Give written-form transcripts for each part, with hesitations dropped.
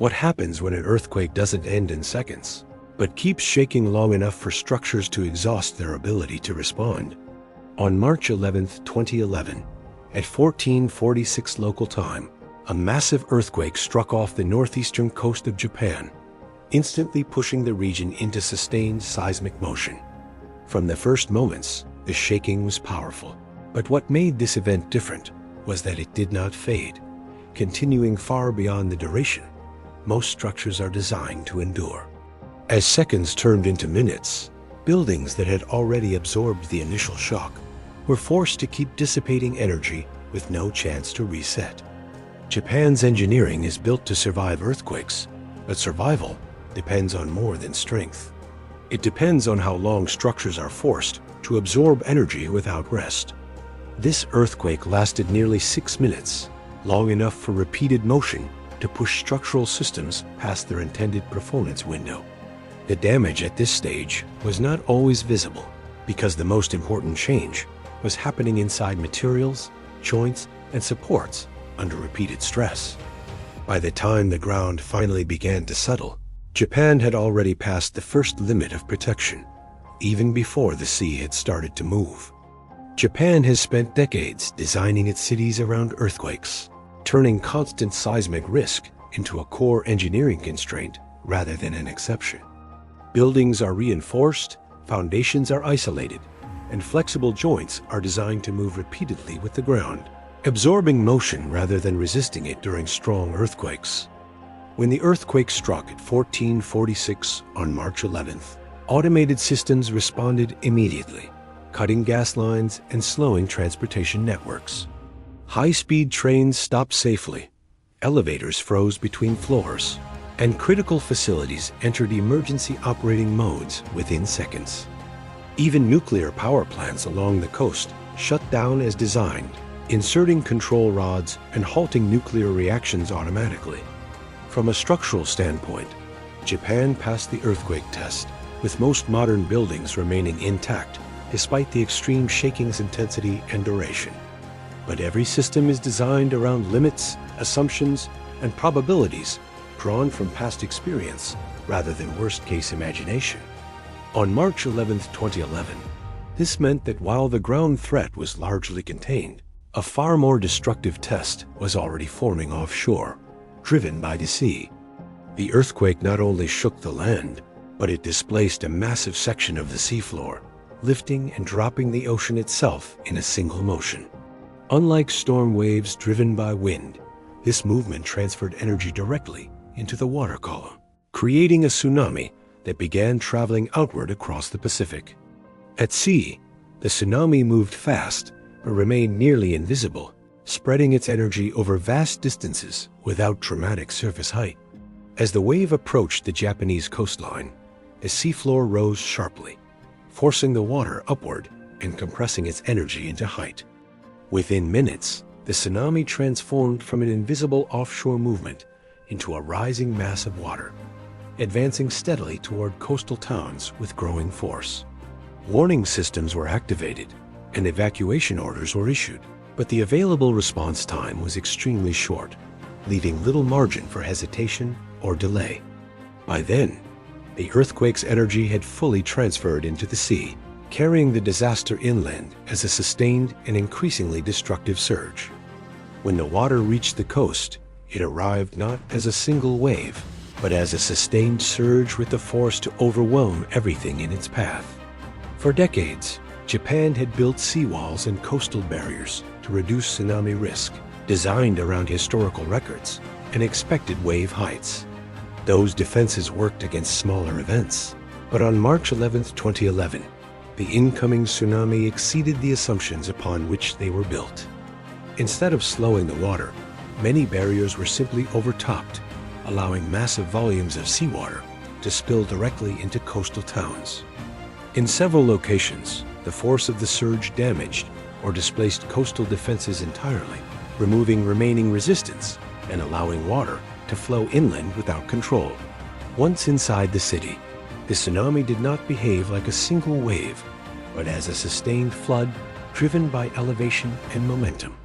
What happens when an earthquake doesn't end in seconds, but keeps shaking long enough for structures to exhaust their ability to respond? On March 11, 2011, at 14:46 local time, a massive earthquake struck off the northeastern coast of Japan, instantly pushing the region into sustained seismic motion. From the first moments, the shaking was powerful. But what made this event different was that it did not fade, continuing far beyond the duration most structures are designed to endure. As seconds turned into minutes, buildings that had already absorbed the initial shock were forced to keep dissipating energy with no chance to reset. Japan's engineering is built to survive earthquakes, but survival depends on more than strength. It depends on how long structures are forced to absorb energy without rest. This earthquake lasted nearly 6 minutes, long enough for repeated motion to push structural systems past their intended performance window. The damage at this stage was not always visible because the most important change was happening inside materials, joints, and supports under repeated stress. By the time the ground finally began to settle, Japan had already passed the first limit of protection, even before the sea had started to move. Japan has spent decades designing its cities around earthquakes, turning constant seismic risk into a core engineering constraint rather than an exception. Buildings are reinforced, foundations are isolated, and flexible joints are designed to move repeatedly with the ground, absorbing motion rather than resisting it during strong earthquakes. When the earthquake struck at 14:46 on March 11th, automated systems responded immediately, cutting gas lines and slowing transportation networks. High-speed trains stopped safely, elevators froze between floors, and critical facilities entered emergency operating modes within seconds. Even nuclear power plants along the coast shut down as designed, inserting control rods and halting nuclear reactions automatically. From a structural standpoint, Japan passed the earthquake test, with most modern buildings remaining intact despite the extreme shaking's intensity and duration. But every system is designed around limits, assumptions, and probabilities drawn from past experience rather than worst-case imagination. On March 11, 2011, this meant that while the ground threat was largely contained, a far more destructive test was already forming offshore, driven by the sea. The earthquake not only shook the land, but it displaced a massive section of the seafloor, lifting and dropping the ocean itself in a single motion. Unlike storm waves driven by wind, this movement transferred energy directly into the water column, creating a tsunami that began traveling outward across the Pacific. At sea, the tsunami moved fast but remained nearly invisible, spreading its energy over vast distances without dramatic surface height. As the wave approached the Japanese coastline, the seafloor rose sharply, forcing the water upward and compressing its energy into height. Within minutes, the tsunami transformed from an invisible offshore movement into a rising mass of water, advancing steadily toward coastal towns with growing force. Warning systems were activated and evacuation orders were issued, but the available response time was extremely short, leaving little margin for hesitation or delay. By then, the earthquake's energy had fully transferred into the sea, carrying the disaster inland as a sustained and increasingly destructive surge. When the water reached the coast, it arrived not as a single wave, but as a sustained surge with the force to overwhelm everything in its path. For decades, Japan had built seawalls and coastal barriers to reduce tsunami risk, designed around historical records and expected wave heights. Those defenses worked against smaller events, but on March 11, 2011, the incoming tsunami exceeded the assumptions upon which they were built. Instead of slowing the water, many barriers were simply overtopped, allowing massive volumes of seawater to spill directly into coastal towns. In several locations, the force of the surge damaged or displaced coastal defenses entirely, removing remaining resistance and allowing water to flow inland without control. Once inside the city, the tsunami did not behave like a single wave, but as a sustained flood driven by elevation and momentum.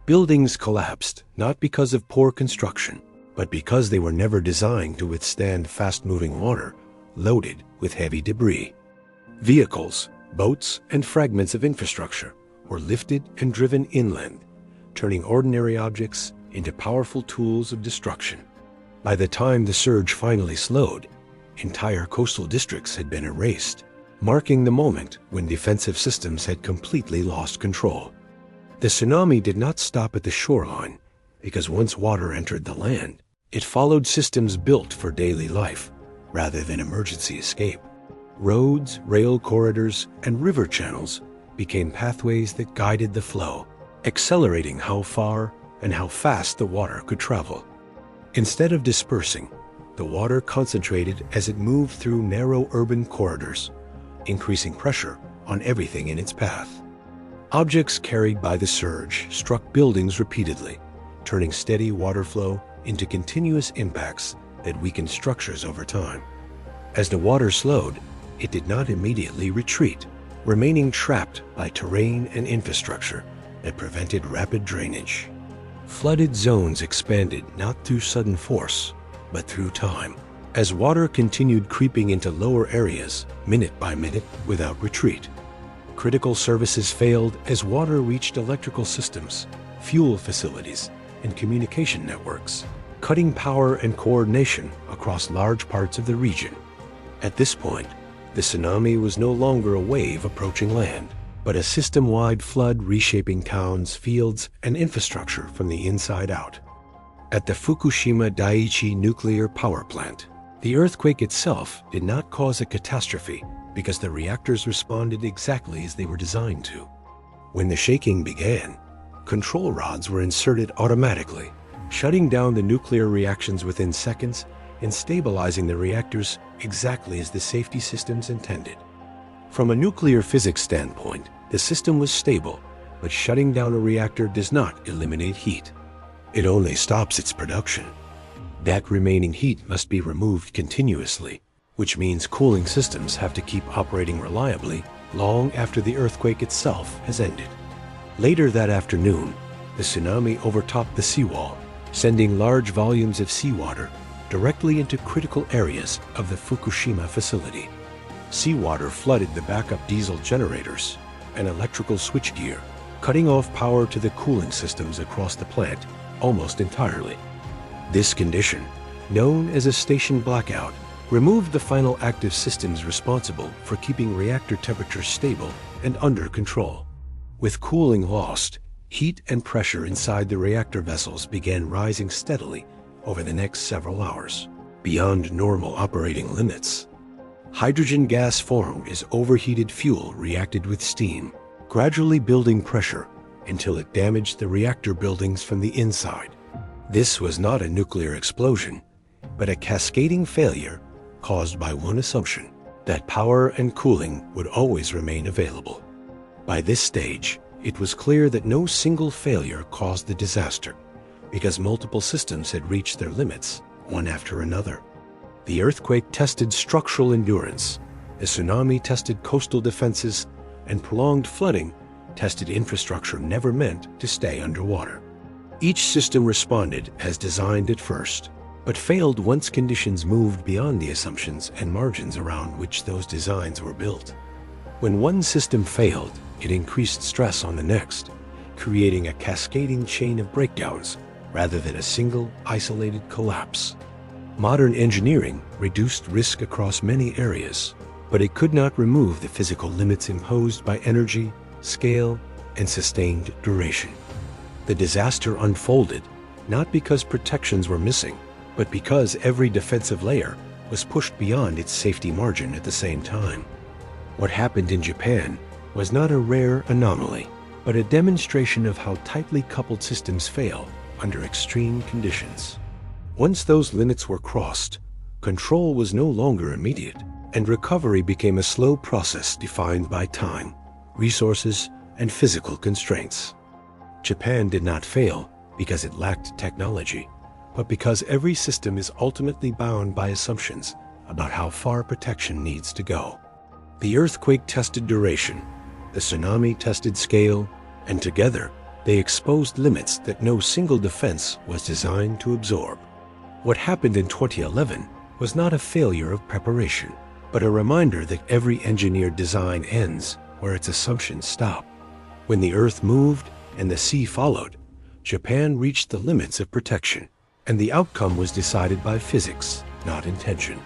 Buildings collapsed not because of poor construction, but because they were never designed to withstand fast-moving water loaded with heavy debris. Vehicles, boats, and fragments of infrastructure were lifted and driven inland, turning ordinary objects into powerful tools of destruction. By the time the surge finally slowed, entire coastal districts had been erased, marking the moment when defensive systems had completely lost control. The tsunami did not stop at the shoreline, because once water entered the land, it followed systems built for daily life rather than emergency escape. Roads, rail corridors, and river channels became pathways that guided the flow, accelerating how far and how fast the water could travel. Instead of dispersing, the water concentrated as it moved through narrow urban corridors, increasing pressure on everything in its path. Objects carried by the surge struck buildings repeatedly, turning steady water flow into continuous impacts that weakened structures over time. As the water slowed, it did not immediately retreat, remaining trapped by terrain and infrastructure that prevented rapid drainage. Flooded zones expanded not through sudden force, but through time, as water continued creeping into lower areas minute by minute without retreat. Critical services failed as water reached electrical systems, fuel facilities, and communication networks, cutting power and coordination across large parts of the region. At this point, the tsunami was no longer a wave approaching land, but a system-wide flood reshaping towns, fields, and infrastructure from the inside out. At the Fukushima Daiichi nuclear power plant, the earthquake itself did not cause a catastrophe because the reactors responded exactly as they were designed to. When the shaking began, control rods were inserted automatically, shutting down the nuclear reactions within seconds and stabilizing the reactors exactly as the safety systems intended. From a nuclear physics standpoint, the system was stable, but shutting down a reactor does not eliminate heat. It only stops its production. That remaining heat must be removed continuously, which means cooling systems have to keep operating reliably long after the earthquake itself has ended. Later that afternoon, the tsunami overtopped the seawall, sending large volumes of seawater directly into critical areas of the Fukushima facility. Seawater flooded the backup diesel generators and electrical switchgear, cutting off power to the cooling systems across the plant almost entirely. This condition, known as a station blackout, removed the final active systems responsible for keeping reactor temperatures stable and under control. With cooling lost, heat and pressure inside the reactor vessels began rising steadily over the next several hours, beyond normal operating limits. Hydrogen gas formed as overheated fuel reacted with steam, gradually building pressure until it damaged the reactor buildings from the inside. This was not a nuclear explosion, but a cascading failure caused by one assumption, that power and cooling would always remain available. By this stage, it was clear that no single failure caused the disaster, because multiple systems had reached their limits, one after another. The earthquake tested structural endurance, the tsunami tested coastal defenses, and prolonged flooding tested infrastructure never meant to stay underwater. Each system responded as designed at first, but failed once conditions moved beyond the assumptions and margins around which those designs were built. When one system failed, it increased stress on the next, creating a cascading chain of breakdowns rather than a single, isolated collapse. Modern engineering reduced risk across many areas, but it could not remove the physical limits imposed by energy, scale, and sustained duration. The disaster unfolded not because protections were missing, but because every defensive layer was pushed beyond its safety margin at the same time. What happened in Japan was not a rare anomaly, but a demonstration of how tightly coupled systems fail under extreme conditions. Once those limits were crossed, control was no longer immediate, and recovery became a slow process defined by time, resources, and physical constraints. Japan did not fail because it lacked technology, but because every system is ultimately bound by assumptions about how far protection needs to go. The earthquake tested duration, the tsunami tested scale, and together they exposed limits that no single defense was designed to absorb. What happened in 2011 was not a failure of preparation, but a reminder that every engineered design ends where its assumptions stop. When the Earth moved and the sea followed, Japan reached the limits of protection, and the outcome was decided by physics, not intention.